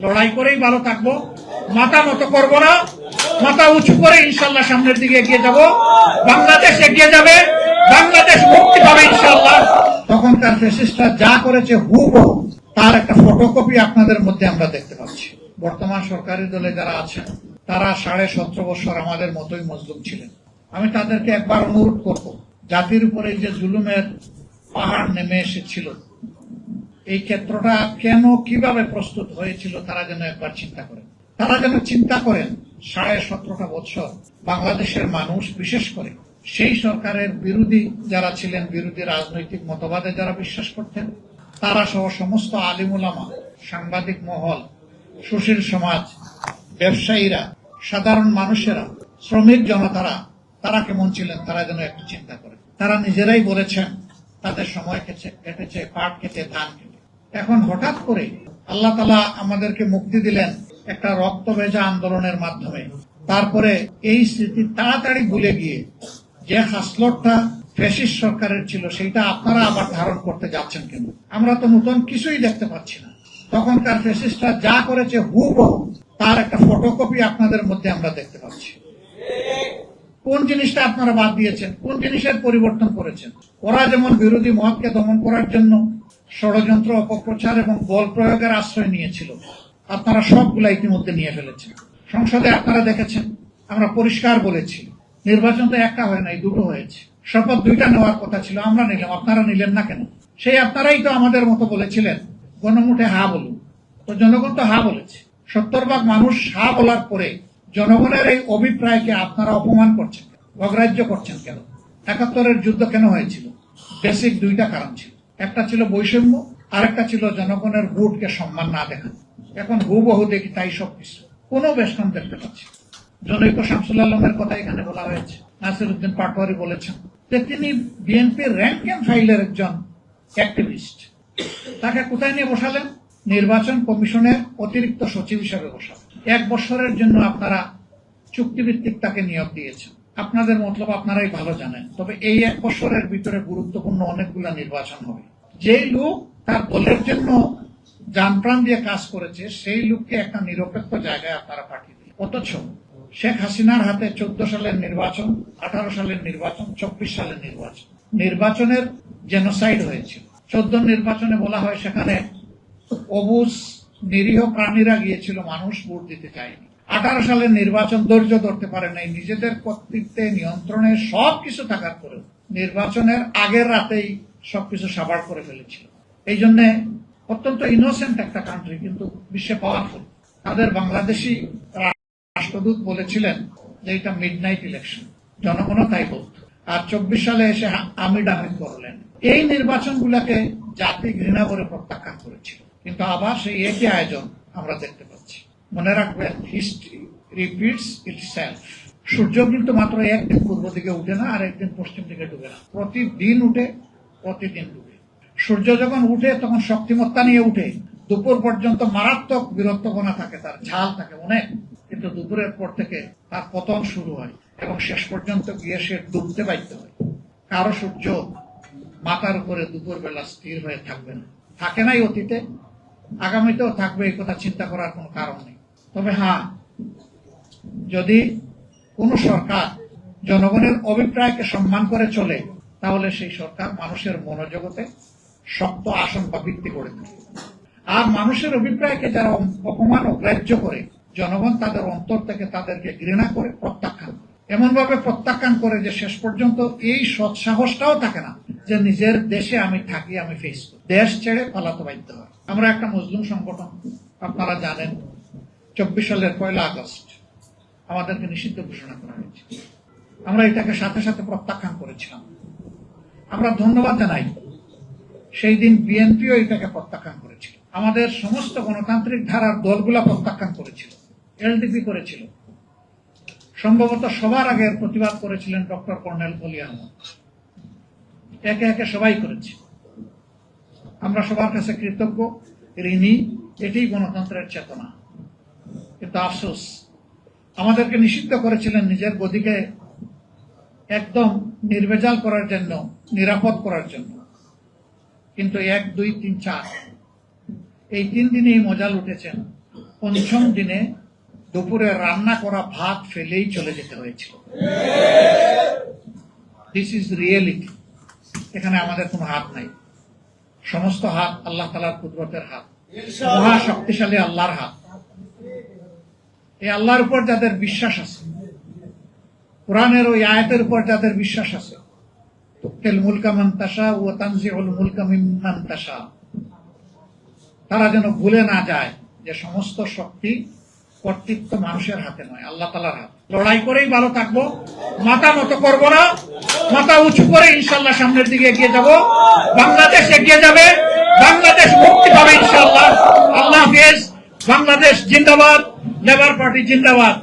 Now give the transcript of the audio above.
লড়াই করেই ভালো থাকবো, মাথা নত করবো না, মাথা উঁচু করে ইনশাল্লাহ সামনের দিকে এগিয়ে যাব। বাংলাদেশ এগিয়ে যাবে, বাংলাদেশ মুক্তি পাবে ইনশাল্লাহ। তখনকার ফ্যাসিস্টরা যা করেছে হুবহু তার একটা ফটোকপি আপনাদের মধ্যে আমরা দেখতে পাচ্ছি। বর্তমান সরকারি দলে যারা আছেন তারা 17.5 বছর আমাদের মতোই মজলুম ছিলেন। আমি তাদেরকে একবার অনুরোধ করব, জাতির উপরে যে জুলুমের পাহাড় নেমে এসেছিল, এই ক্ষেত্রটা কেন কিভাবে প্রস্তুত হয়েছিল তারা যেন একবার চিন্তা করেন। তারা যেন চিন্তা করেন 17.5 বছর বাংলাদেশের মানুষ, বিশেষ করে সেই সরকারের বিরোধী যারা ছিলেন, বিরোধী রাজনৈতিক মতবাদে যারা বিশ্বাস করতেন, তারা সহ সমস্ত আলিম উলামা, সাংবাদিক মহল, সুশীল সমাজ, ব্যবসায়ীরা, সাধারণ মানুষেরা, শ্রমিক জনতারা, তারা কেমন ছিলেন তারা যেন একটু চিন্তা করেন। তারা নিজেরাই বলেছেন তাদের সময় কেটেছে পাট খেতে, ধান খেতে। এখন হঠাৎ করে আল্লাহ তাআলা আমাদেরকে মুক্তি দিলেন একটা রক্ত ভেজা আন্দোলনের মাধ্যমে। তারপরে এই স্মৃতি তাড়াতাড়ি ভুলে গিয়ে যে হাসলটটা ফ্যাসিস্ট সরকারের ছিল সেইটা আপনারা আবার ধারণ করতে যাচ্ছেন কেন? আমরা তো নতুন কিছুই দেখতে পাচ্ছি না। তখনকার ফ্যাসিস্টরা যা করেছে হুবহু তার একটা ফটোকপি আপনাদের মধ্যে আমরা দেখতে পাচ্ছি। কোন জিনিসটা আপনারা বাদ দিয়েছেন? কোন জিনিসের পরিবর্তন করেছেন? ওরা যেমন বিরোধী মতকে দমন করার জন্য ষড়যন্ত্র, অপপ্রচার এবং বল প্রয়োগের আশ্রয় নিয়েছিল, আপনারা সবগুলা ইতিমধ্যে নিয়ে ফেলেছেন। সংসদে আপনারা দেখেছেন, আমরা পরিষ্কার বলেছি নির্বাচন তো একটা হয় নাই, দুটো হয়েছে। শপথ 2টা নেওয়ার কথা ছিল, আমরা নিলাম, আপনারা নিলেন না কেন? সেই আপনারাই তো আমাদের মতো বলেছিলেন গণমুঠে হা বলুন, তো জনগণ তো হা বলেছে। 70 ভাগ মানুষ হা বলার পরে জনগণের এই অভিপ্রায়কে আপনারা অপমান করছেন, অগ্রাহ্য করছেন কেন? 71-এর যুদ্ধ কেন হয়েছিল? বেসিক 2টা কারণ ছিল। একটা ছিল বৈষম্য, আর একটা ছিল জনগণের ভোটকে সম্মান না দেখানো। এখন হুবহু দেখি তাই সবকিছু, কোনো বেষ্টন দেখতে পাচ্ছি। জনৈক শামসুল আলমের কথা এখানে বলা হয়েছে, নাসিরউদ্দিন পাটোয়ারি বলেছেন যে তিনি বিএনপির র্যাঙ্ক এন্ড ফাইলের একজন অ্যাক্টিভিস্ট। তাকে কোথায় নিয়ে বসালেন? নির্বাচন কমিশনের অতিরিক্ত সচিব হিসেবে বসালেন। 1 বছরের জন্য আপনারা চুক্তিভিত্তিক তাকে নিয়োগ দিয়েছেন। আপনাদের মতলব আপনারাই ভালো জানেন। তবে এই 1 বছরের ভিতরে গুরুত্বপূর্ণ অনেকগুলা নির্বাচন হবে। যেই লোক তার দলের জন্য জান প্রাণ দিয়ে কাজ করেছে সেই লোককে একটা নিরপেক্ষ জায়গায় আপনারা পাঠিয়ে দিন। অথচ শেখ হাসিনার হাতে 14 সালের নির্বাচন, 18 সালের নির্বাচন, 24 সালের নির্বাচন, নির্বাচনের জেনোসাইড হয়েছিল। 14 নির্বাচনে বলা হয় সেখানে অবুঝ নিরীহ প্রাণীরা গিয়েছিল, মানুষ ভোট দিতে চায়নি। 18 সালের নির্বাচন ধৈর্য ধরতে পারে নাই, নিজেদের কর্তৃত্বে নিয়ন্ত্রণে সবকিছু থাকার পরেও নির্বাচনের আগের রাতেই সবকিছু সাবাড় করে ফেলেছিল। এই জন্য অত্যন্ত ইনোসেন্ট একটা কান্ট্রি, কিন্তু বিশ্বে পাওয়ারফুল। তাদের বাংলাদেশি রাষ্ট্রদূত বলেছিলেন যে এটা মিডনাইট ইলেকশন, জনগণও তাই বলত। আর 24 সালে এসে আমিড করলেন। এই নির্বাচনগুলোকে জাতি ঘৃণা করে প্রত্যাখ্যান করেছিল, কিন্তু আবার সেই একই আয়োজন আমরা দেখতে পাচ্ছি। মনে রাখবেন, হিস্ট্রি রিপিটস ইটসেলফ। সূর্য কিন্তু মাত্র একদিন পূর্ব দিকে উঠে না, আর একদিন পশ্চিম দিকে ডুবে না, প্রতিদিন উঠে, প্রতিদিন ডুবে। সূর্য যখন উঠে তখন শক্তিমত্তা নিয়ে উঠে, দুপুর পর্যন্ত মারাত্মক বিরক্তপনা থাকে, তার ঝাল থাকে অনেক, কিন্তু দুপুরের পর থেকে তার পতন শুরু হয় এবং শেষ পর্যন্ত গিয়ে সে ডুবতে বাধ্য হয়। কারো সূর্য মাথার উপরে দুপুর বেলা স্থির হয়ে থাকবে না, থাকে নাই অতীতে, আগামীতেও থাকবে, এই কথা চিন্তা করার কোনো কারণ নেই। তবে হ্যাঁ, যদি কোন সরকার জনগণের অভিপ্রায়কে সম্মান করে চলে, তাহলে সেই সরকার মানুষের মনোজগতে শক্ত আসন বা ভিত্তি করে দেবে। আর মানুষের অভিপ্রায়কে যারা অপমান অগ্রাহ্য করে, জনগণ তাদের অন্তর থেকে তাদেরকে ঘৃণা করে, প্রত্যাখ্যান করে, এমন ভাবে প্রত্যাখ্যান করে যে শেষ পর্যন্ত এই সৎসাহসটাও থাকে না যে নিজের দেশে আমি থাকি, আমি ফেস করি, দেশ ছেড়ে পালাতে বাধ্য হয়। আমরা একটা মুসলিম সংগঠন, আপনারা জানেন 24 সালের 1 আগস্ট আমাদেরকে নিষিদ্ধ ঘোষণা করা হয়েছে। আমরা এটাকে সাথে সাথে প্রত্যাখ্যান করেছিলাম। আমরা ধন্যবাদ জানাই, সেই দিন বিএনপিও এটাকে প্রত্যাখ্যান করেছিল, আমাদের সমস্ত গণতান্ত্রিক ধারার দলগুলা প্রত্যাখ্যান করেছিল, এলডিপি করেছিল। সম্ভবত সবার আগে প্রতিবাদ করেছিলেন ডক্টর কর্নেল অলি আহমদ। একে একে সবাই করেছে। আমরা সবার কাছে কৃতজ্ঞ, ঋণী, এটি গণতন্ত্রের চেতনা। কিন্তু আফসোস, আমাদেরকে নিষিদ্ধ করেছিলেন নিজের গদিকে একদম নির্ভেজাল করার জন্য, নিরাপদ করার জন্য। কিন্তু 1, 2, 3, 4 এই 3 দিনেই মজা লুটেছেন পঞ্চম দিনে দুপুরে রান্না করা ভাত ফেলেই চলে যেতে হয়েছিল। This is reality. এখানে আমাদের কোনো হাত নাই, সমস্ত হাত আল্লাহ তাআলার কুদরতের হাত, মহা শক্তিশালী আল্লাহর হাত। এই আল্লাহর উপর যাদের বিশ্বাস আছে, কোরআনের ওই আয়াতের উপর যাদের বিশ্বাস আছে, তুক্তিল মুলকা মান তাশা ওয়া তানজিউল মুলকা মিম্মান তাশা, তারা যেন ভুলে না যায় যে সমস্ত শক্তি কর্তৃত্ব মানুষের হাতে নয়, আল্লাহ তাআলার হাতে। লড়াই করেই ভালো থাকবো, মাথা নত করবো না, মাথা উঁচু করে ইনশাল্লাহ সামনের দিকে এগিয়ে যাব। বাংলাদেশ এগিয়ে যাবে, বাংলাদেশ মুক্তি পাবে ইনশাল্লাহ। আল্লাহ হাফেজ। বাংলাদেশ জিন্দাবাদ, লেবার পার্টি জিন্দাবাদ।